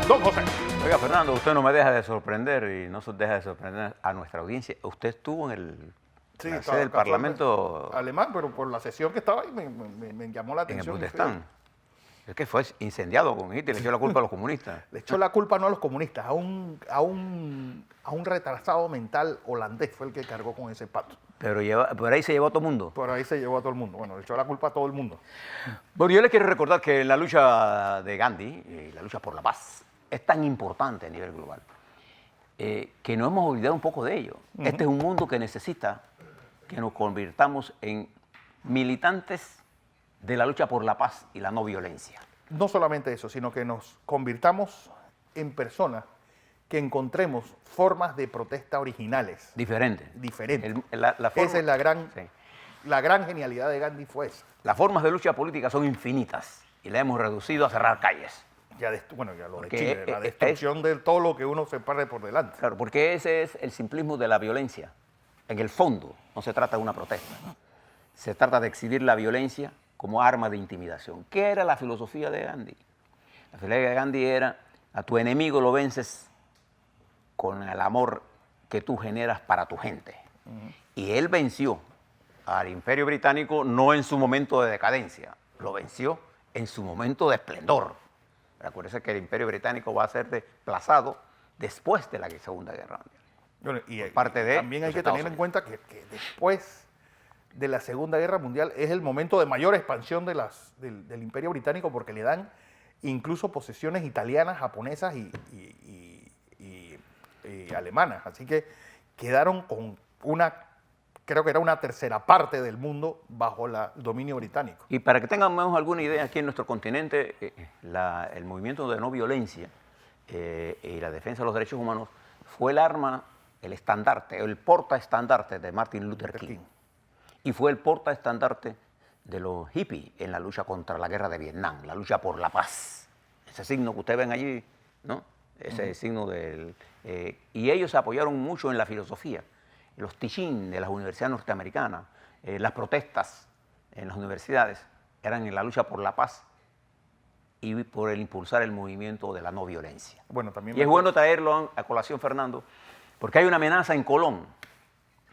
Don José. Oiga, Fernando, usted no me deja de sorprender y no deja de sorprender a nuestra audiencia. Usted estuvo en la sede del Parlamento alemán, pero por la sesión que estaba ahí me llamó la en el atención. Bundestag. Es que fue incendiado con Hitler, le echó la culpa a los comunistas. Le echó la culpa no a los comunistas, a un retrasado mental holandés fue el que cargó con ese pato. Pero por ahí se llevó a todo el mundo. Por ahí se llevó a todo el mundo. Bueno, le echó la culpa a todo el mundo. Bueno, yo les quiero recordar que la lucha de Gandhi, la lucha por la paz, es tan importante a nivel global que nos hemos olvidado un poco de ello. Este es un mundo que necesita que nos convirtamos en militantes de la lucha por la paz y la no violencia. No solamente eso, sino que nos convirtamos en personas que encontremos formas de protesta originales. Diferentes. Esa es la gran genialidad de Gandhi fue esa. Las formas de lucha política son infinitas y la hemos reducido a cerrar calles. Ya lo de Chile, la destrucción de todo lo que uno se pare por delante. Claro, porque ese es el simplismo de la violencia. En el fondo no se trata de una protesta. Se trata de exhibir la violencia como arma de intimidación. ¿Qué era la filosofía de Gandhi? La filosofía de Gandhi era: a tu enemigo lo vences con el amor que tú generas para tu gente. Y él venció al Imperio Británico no en su momento de decadencia, lo venció en su momento de esplendor. Acuérdense que el Imperio Británico va a ser desplazado después de la Segunda Guerra Mundial. Bueno, y también hay que tener en cuenta que después de la Segunda Guerra Mundial es el momento de mayor expansión del Imperio Británico, porque le dan incluso posesiones italianas, japonesas y alemanas. Así que quedaron con creo que era una tercera parte del mundo bajo el dominio británico. Y para que tengamos alguna idea, aquí en nuestro continente, el movimiento de no violencia y la defensa de los derechos humanos fue el arma, el estandarte, el portaestandarte de Martin Luther King. Y fue el portaestandarte de los hippies en la lucha contra la guerra de Vietnam, la lucha por la paz. Ese signo que ustedes ven allí, ¿no? Ese signo del... y ellos se apoyaron mucho en la filosofía. Los teaching de las universidades norteamericanas, las protestas en las universidades, eran en la lucha por la paz y por el impulsar el movimiento de la no violencia. Bueno, también y es bueno traerlo a colación, Fernando, porque hay una amenaza en Colón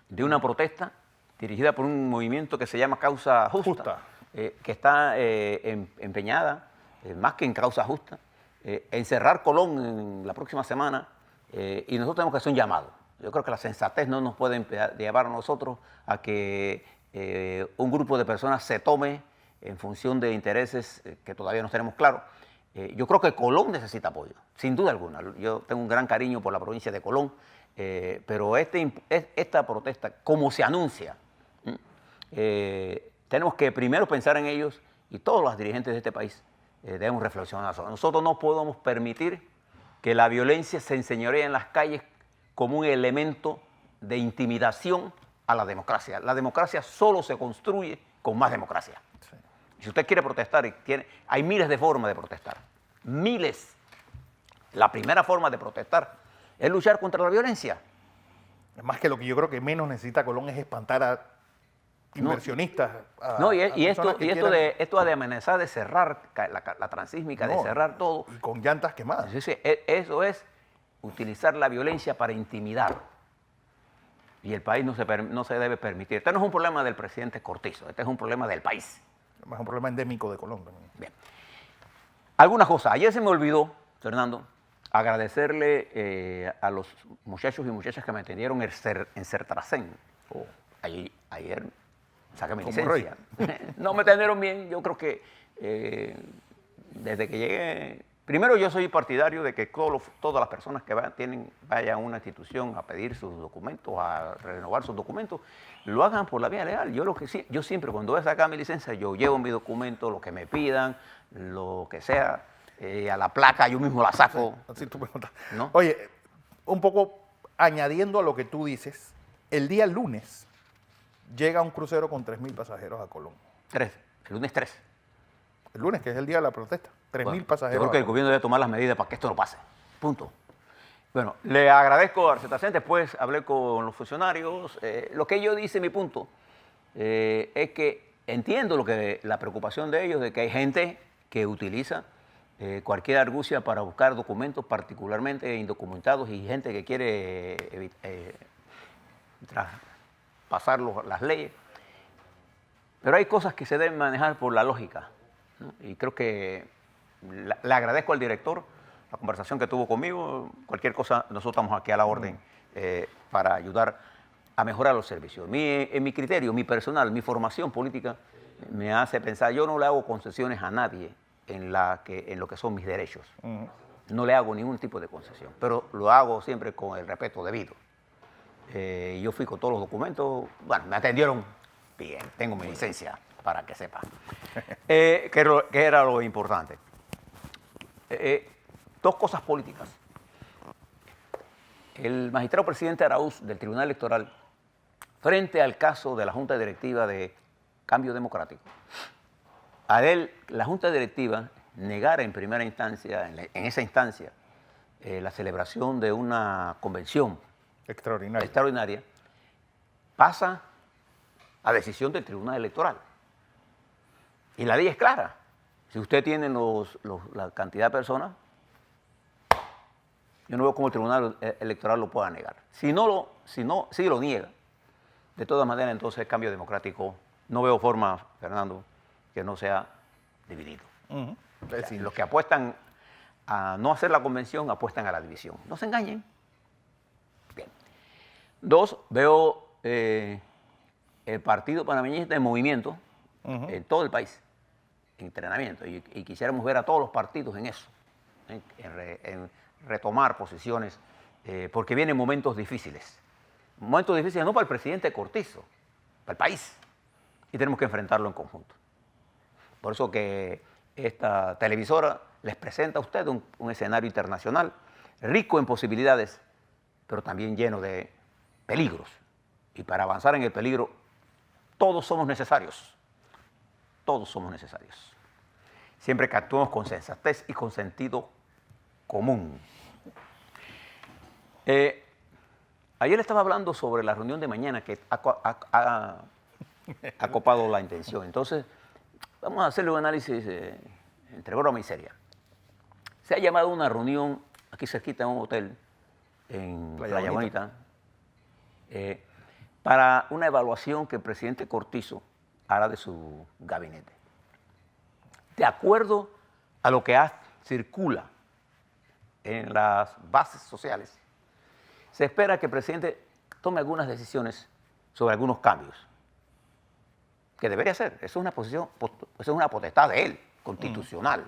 de una protesta dirigida por un movimiento que se llama Causa Justa. Que está empeñada, más que en Causa Justa, en cerrar Colón en la próxima semana, y nosotros tenemos que hacer un llamado. Yo creo que la sensatez no nos puede llevar a nosotros a que un grupo de personas se tome en función de intereses que todavía no tenemos claros. Yo creo que Colón necesita apoyo, sin duda alguna. Yo tengo un gran cariño por la provincia de Colón, pero esta protesta, como se anuncia, tenemos que primero pensar en ellos, y todos los dirigentes de este país debemos reflexionar sobre. Nosotros no podemos permitir que la violencia se enseñoree en las calles como un elemento de intimidación a la democracia. La democracia solo se construye con más democracia. Sí. Si usted quiere protestar, hay miles de formas de protestar. Miles. La primera forma de protestar es luchar contra la violencia. Más que lo que yo creo que menos necesita Colón es espantar a inversionistas. Esto de amenazar de cerrar la transísmica, de cerrar todo. Y con llantas quemadas. Sí, eso es utilizar la violencia para intimidar. Y el país no se debe permitir. Este no es un problema del presidente Cortizo, este es un problema del país. Es un problema endémico de Colombia. Bien. Algunas cosas. Ayer se me olvidó, Fernando, agradecerle a los muchachos y muchachas que me atendieron en Sertracén. Ayer saqué mi licencia. No me atendieron bien. Yo creo que desde que llegué... Primero, yo soy partidario de que todas las personas que vayan a una institución a pedir sus documentos, a renovar sus documentos, lo hagan por la vía legal. Yo siempre, cuando voy a sacar mi licencia, yo llevo mi documento, lo que me pidan, lo que sea, a la placa yo mismo la saco. Así tú me notas. ¿No? Oye, un poco añadiendo a lo que tú dices, el día lunes llega un crucero con 3.000 pasajeros a Colón. El lunes 3. El lunes, que es el día de la protesta. 3.000 pasajeros. Yo creo que el gobierno debe tomar las medidas para que esto no pase. Punto. Bueno, le agradezco a Sertracén. Después hablé con los funcionarios. Lo que yo dice, mi punto, es que entiendo la preocupación de ellos, de que hay gente que utiliza cualquier argucia para buscar documentos particularmente indocumentados y gente que quiere traspasar las leyes. Pero hay cosas que se deben manejar por la lógica, ¿no? Y creo que le agradezco al director la conversación que tuvo conmigo. Cualquier cosa, nosotros estamos aquí a la orden para ayudar a mejorar los servicios. En mi criterio, mi personal, mi formación política me hace pensar, yo no le hago concesiones a nadie en lo que son mis derechos. No le hago ningún tipo de concesión, pero lo hago siempre con el respeto debido. Yo fui con todos los documentos, bueno, me atendieron bien, tengo mi licencia para que sepa. ¿Qué era lo importante? Dos cosas políticas. El magistrado presidente Araúz del Tribunal Electoral, frente al caso de la Junta Directiva de Cambio Democrático, a él, la Junta Directiva, negara en primera instancia, en esa instancia, la celebración de una convención extraordinaria, pasa a decisión del Tribunal Electoral. Y la ley es clara. Si usted tiene la cantidad de personas, yo no veo cómo el Tribunal Electoral lo pueda negar. Si lo niega, de todas maneras, entonces el Cambio Democrático, no veo forma, Fernando, que no sea dividido. Los que apuestan a no hacer la convención, apuestan a la división. No se engañen. Bien. Dos, veo el Partido Panameñista en movimiento en todo el país, en entrenamiento. Y quisiéramos ver a todos los partidos en eso, en retomar posiciones, porque vienen momentos difíciles. Momentos difíciles no para el presidente Cortizo, para el país. Y tenemos que enfrentarlo en conjunto. Por eso que esta televisora les presenta a ustedes un escenario internacional rico en posibilidades, pero también lleno de peligros. Y para avanzar en el peligro, todos somos necesarios. Todos somos necesarios. Siempre que actuemos con sensatez y con sentido común. Ayer estaba hablando sobre la reunión de mañana que ha copado la intención. Entonces, vamos a hacerle un análisis entre broma y seria. Se ha llamado una reunión aquí cerquita en un hotel en Playa Bonita para una evaluación que el presidente Cortizo hará de su gabinete. De acuerdo a lo que circula en las bases sociales, se espera que el presidente tome algunas decisiones sobre algunos cambios. Que debería hacer. Eso es una potestad de él, constitucional.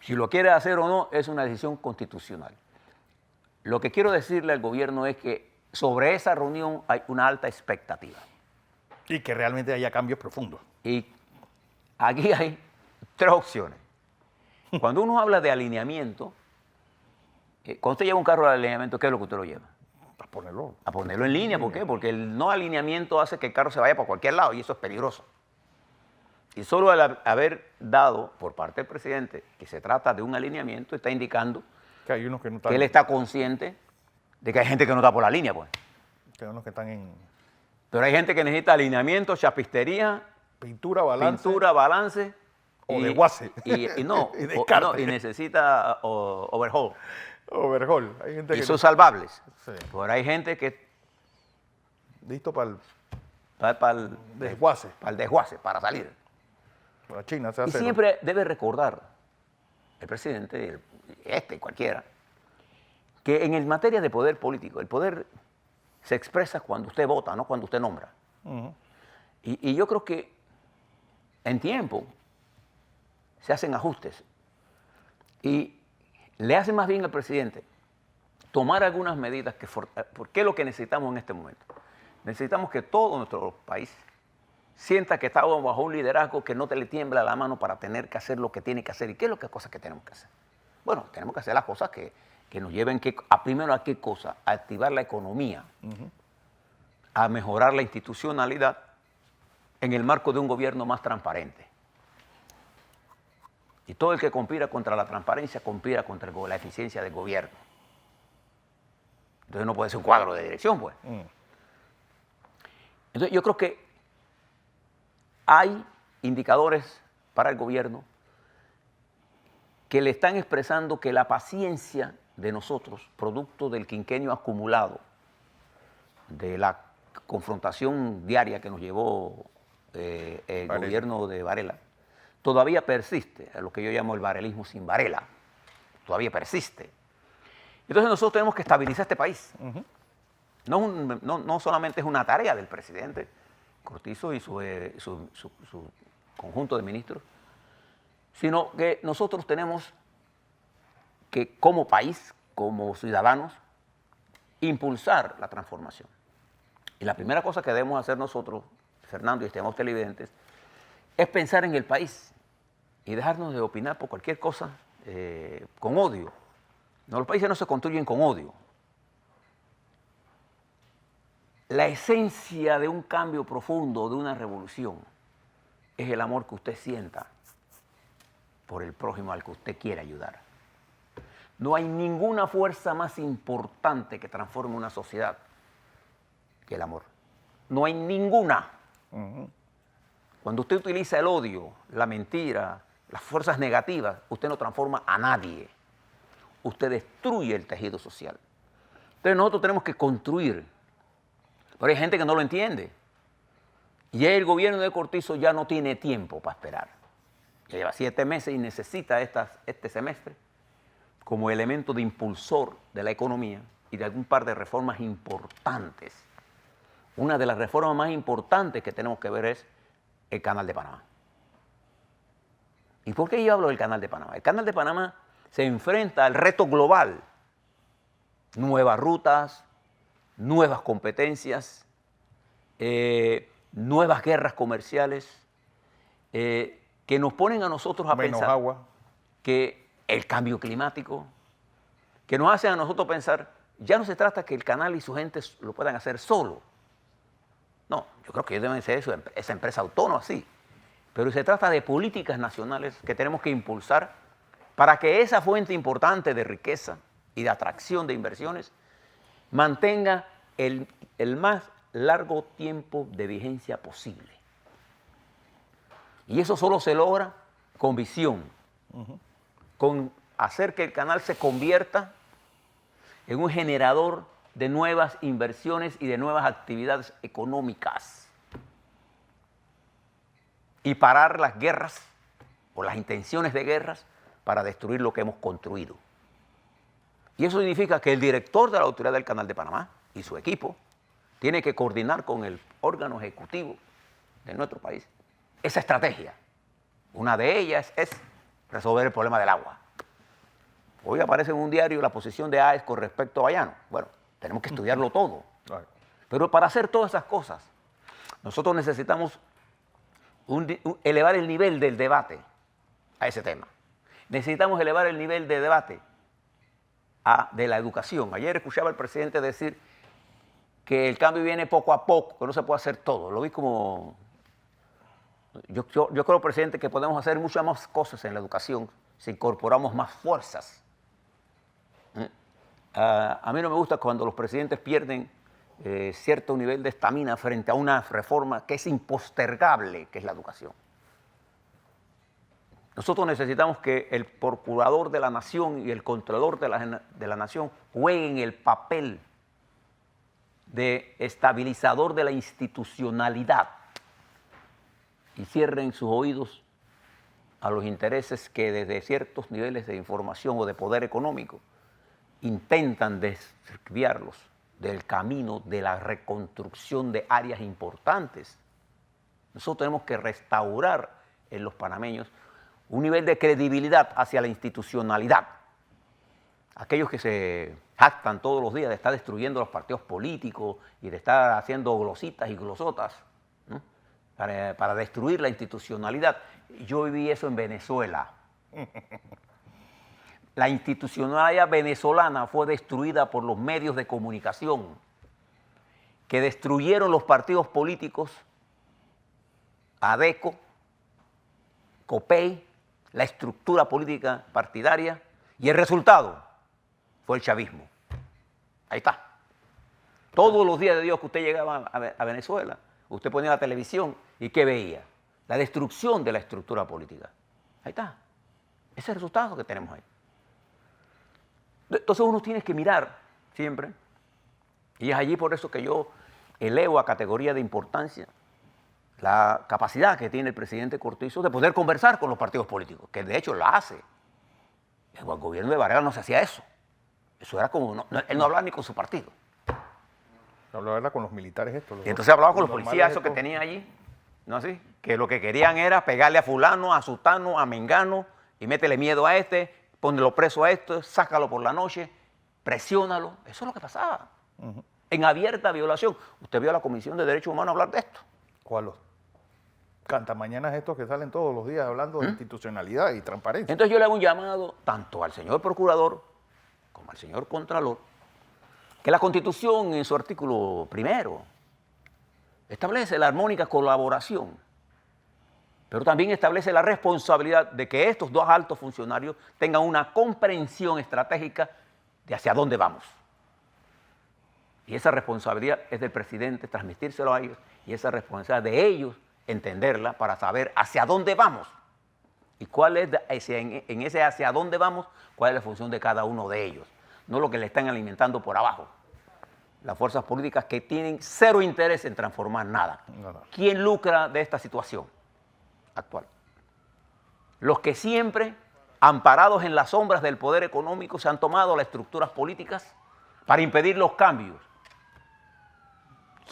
Si lo quiere hacer o no, es una decisión constitucional. Lo que quiero decirle al gobierno es que sobre esa reunión hay una alta expectativa. Y que realmente haya cambios profundos. Y aquí hay tres opciones. Cuando uno habla de alineamiento, cuando usted lleva un carro al alineamiento, ¿qué es lo que usted lo lleva? A ponerlo en línea. ¿Por qué? Porque el no alineamiento hace que el carro se vaya para cualquier lado y eso es peligroso. Y solo al haber dado por parte del presidente que se trata de un alineamiento, está indicando que hay unos que no están, que él está consciente de que hay gente que no está por la línea, pues. Que hay unos que están en... Pero hay gente que necesita alineamiento, chapistería, pintura, balance o desguace. Y necesita overhaul. Overhaul. Hay gente y son salvables. Sí. Pero hay gente que... listo para el desguace. Para el desguace, para salir. Para China se hace. Y siempre debe recordar el presidente, cualquiera, que en materia de poder político, el poder se expresa cuando usted vota, no cuando usted nombra. Y yo creo que en tiempo se hacen ajustes. Y le hace más bien al presidente tomar algunas medidas porque es lo que necesitamos en este momento. Necesitamos que todo nuestro país sienta que estamos bajo un liderazgo que no te le tiembla la mano para tener que hacer lo que tiene que hacer. ¿Y qué es lo que cosas que tenemos que hacer? Bueno, tenemos que hacer las cosas que nos lleven primero a qué cosa, a activar la economía, a mejorar la institucionalidad en el marco de un gobierno más transparente. Y todo el que conspira contra la transparencia conspira contra la eficiencia del gobierno. Entonces no puede ser un cuadro de dirección, pues. Entonces yo creo que hay indicadores para el gobierno que le están expresando que la paciencia de nosotros, producto del quinquenio acumulado, de la confrontación diaria que nos llevó el gobierno de Varela, todavía persiste, a lo que yo llamo el varelismo sin Varela, todavía persiste. Entonces nosotros tenemos que estabilizar este país. No solamente es una tarea del presidente Cortizo y su conjunto de ministros, sino que nosotros tenemos que, como país, como ciudadanos, impulsar la transformación. Y la primera cosa que debemos hacer nosotros, Fernando y estimados televidentes, es pensar en el país y dejarnos de opinar por cualquier cosa con odio. No, los países no se construyen con odio. La esencia de un cambio profundo, de una revolución, es el amor que usted sienta por el prójimo al que usted quiere ayudar. No hay ninguna fuerza más importante que transforme una sociedad que el amor. No hay ninguna. Cuando usted utiliza el odio, la mentira, las fuerzas negativas, usted no transforma a nadie. Usted destruye el tejido social. Entonces nosotros tenemos que construir. Pero hay gente que no lo entiende. Y el gobierno de Cortizo ya no tiene tiempo para esperar. Ya lleva 7 meses y necesita este semestre como elemento de impulsor de la economía y de algún par de reformas importantes. Una de las reformas más importantes que tenemos que ver es el Canal de Panamá. ¿Y por qué yo hablo del Canal de Panamá? El Canal de Panamá se enfrenta al reto global. Nuevas rutas, nuevas competencias, nuevas guerras comerciales, que nos ponen a nosotros a menos pensar agua, que el cambio climático, que nos hacen a nosotros pensar, ya no se trata que el canal y su gente lo puedan hacer solo. No, yo creo que ellos deben ser esa empresa autónoma, sí. Pero se trata de políticas nacionales que tenemos que impulsar para que esa fuente importante de riqueza y de atracción de inversiones mantenga el más largo tiempo de vigencia posible. Y eso solo se logra con visión, con hacer que el canal se convierta en un generador de nuevas inversiones y de nuevas actividades económicas. Y parar las guerras o las intenciones de guerras para destruir lo que hemos construido. Y eso significa que el director de la Autoridad del Canal de Panamá y su equipo tiene que coordinar con el órgano ejecutivo de nuestro país esa estrategia. Una de ellas es resolver el problema del agua. Hoy aparece en un diario la posición de AES con respecto a Bayano. Bueno, tenemos que estudiarlo todo. Pero para hacer todas esas cosas, nosotros necesitamos elevar el nivel del debate a ese tema. Necesitamos elevar el nivel de debate de la educación. Ayer escuchaba al presidente decir que el cambio viene poco a poco, que no se puede hacer todo. Lo vi como... Yo creo, presidente, que podemos hacer muchas más cosas en la educación si incorporamos más fuerzas. A mí no me gusta cuando los presidentes pierden cierto nivel de estamina frente a una reforma que es impostergable, que es la educación. Nosotros necesitamos que el procurador de la nación y el controlador de la nación jueguen el papel de estabilizador de la institucionalidad y cierren sus oídos a los intereses que desde ciertos niveles de información o de poder económico intentan desviarlos del camino de la reconstrucción de áreas importantes. Nosotros tenemos que restaurar en los panameños un nivel de credibilidad hacia la institucionalidad. Aquellos que se jactan todos los días de estar destruyendo los partidos políticos y de estar haciendo glositas y glosotas, ¿no?, para destruir la institucionalidad. Yo viví eso en Venezuela. La institucionalidad venezolana fue destruida por los medios de comunicación que destruyeron los partidos políticos, ADECO, COPEI, la estructura política partidaria, y el resultado fue el chavismo. Ahí está. Todos los días de Dios que usted llegaba a Venezuela, usted ponía la televisión y ¿qué veía? La destrucción de la estructura política. Ahí está. Ese es el resultado que tenemos ahí. Entonces uno tiene que mirar siempre, y es allí por eso que yo elevo a categoría de importancia la capacidad que tiene el presidente Cortizo de poder conversar con los partidos políticos, que de hecho la hace. El gobierno de Varela no se hacía eso. Eso era como, él no hablaba ni con su partido. Hablaba con los militares esto. Y entonces hablaba con los policías esos que tenían allí, ¿no así? Que lo que querían era pegarle a fulano, a sutano, a mengano, y métele miedo a este, ponelo preso a esto, sácalo por la noche, presiónalo. Eso es lo que pasaba. En abierta violación. Usted vio a la Comisión de Derechos Humanos hablar de esto. ¿Cuál? Cantamañanas estos que salen todos los días hablando de institucionalidad y transparencia. Entonces yo le hago un llamado tanto al señor Procurador como al señor Contralor, que la Constitución en su artículo primero establece la armónica colaboración, pero también establece la responsabilidad de que estos dos altos funcionarios tengan una comprensión estratégica de hacia dónde vamos. Y esa responsabilidad es del presidente transmitírselo a ellos, y esa responsabilidad de ellos entenderla para saber hacia dónde vamos. Y cuál es, en ese hacia dónde vamos, cuál es la función de cada uno de ellos. No lo que le están alimentando por abajo. Las fuerzas políticas que tienen cero interés en transformar nada. ¿Quién lucra de esta situación actual? Los que siempre, amparados en las sombras del poder económico, se han tomado las estructuras políticas para impedir los cambios.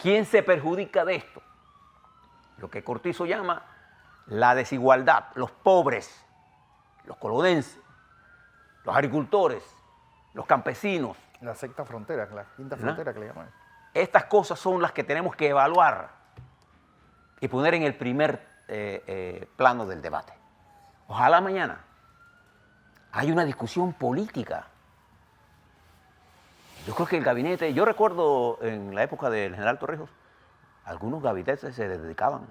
¿Quién se perjudica de esto? Lo que Cortizo llama la desigualdad, los pobres, los colonenses, los agricultores, los campesinos. La sexta frontera, la quinta frontera que le llaman. Estas cosas son las que tenemos que evaluar y poner en el primer plano del debate. Ojalá mañana haya una discusión política. Yo creo que el gabinete, yo recuerdo en la época del general Torrijos, algunos gabinetes se dedicaban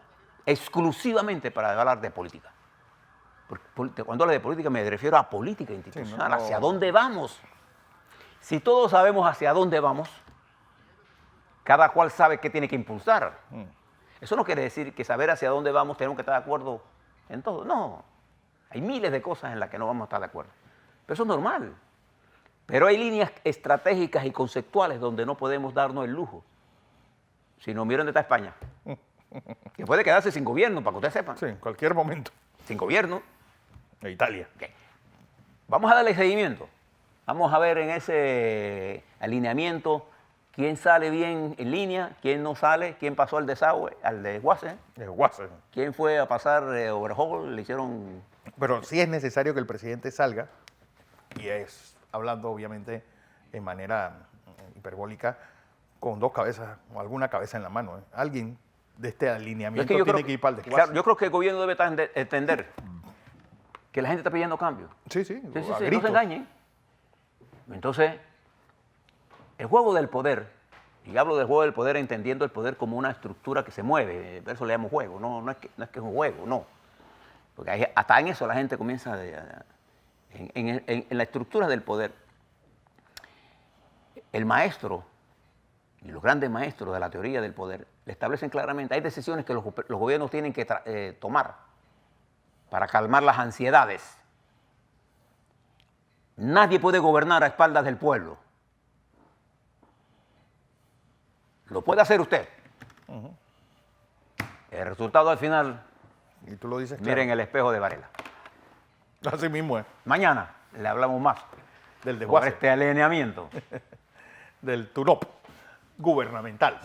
exclusivamente para hablar de política. Cuando hablo de política me refiero a política institucional, sí, hacia dónde vamos. Si todos sabemos hacia dónde vamos, cada cual sabe qué tiene que impulsar. Eso no quiere decir que saber hacia dónde vamos tenemos que estar de acuerdo en todo. No, hay miles de cosas en las que no vamos a estar de acuerdo. Pero eso es normal. Pero hay líneas estratégicas y conceptuales donde no podemos darnos el lujo. Si no, miren dónde está España. Que puede quedarse sin gobierno, para que ustedes sepan. Sí, en cualquier momento. Sin gobierno. E Italia. Okay. Vamos a darle seguimiento. Vamos a ver en ese alineamiento quién sale bien en línea, quién no sale, quién pasó al desagüe, al desguace. Quién fue a pasar overhaul, le hicieron... Pero sí es necesario que el presidente salga, y es hablando obviamente en manera hiperbólica, con dos cabezas o alguna cabeza en la mano. Alguien de este alineamiento tiene que ir para el desguace. Claro, yo creo que el gobierno debe entender que la gente está pidiendo cambio. Sí, no se engañen. Entonces, el juego del poder, y hablo del juego del poder entendiendo el poder como una estructura que se mueve, por eso le llamo juego, no es que es un juego, no. Porque hasta en eso la gente comienza, en la estructura del poder, el maestro y los grandes maestros de la teoría del poder le establecen claramente, hay decisiones que los gobiernos tienen que tomar para calmar las ansiedades. Nadie puede gobernar a espaldas del pueblo. Lo puede hacer usted. El resultado al final, y tú lo dices claro. Miren el espejo de Varela. Así mismo es. Mañana le hablamos más del desguace, sobre este alineamiento del turop gubernamental.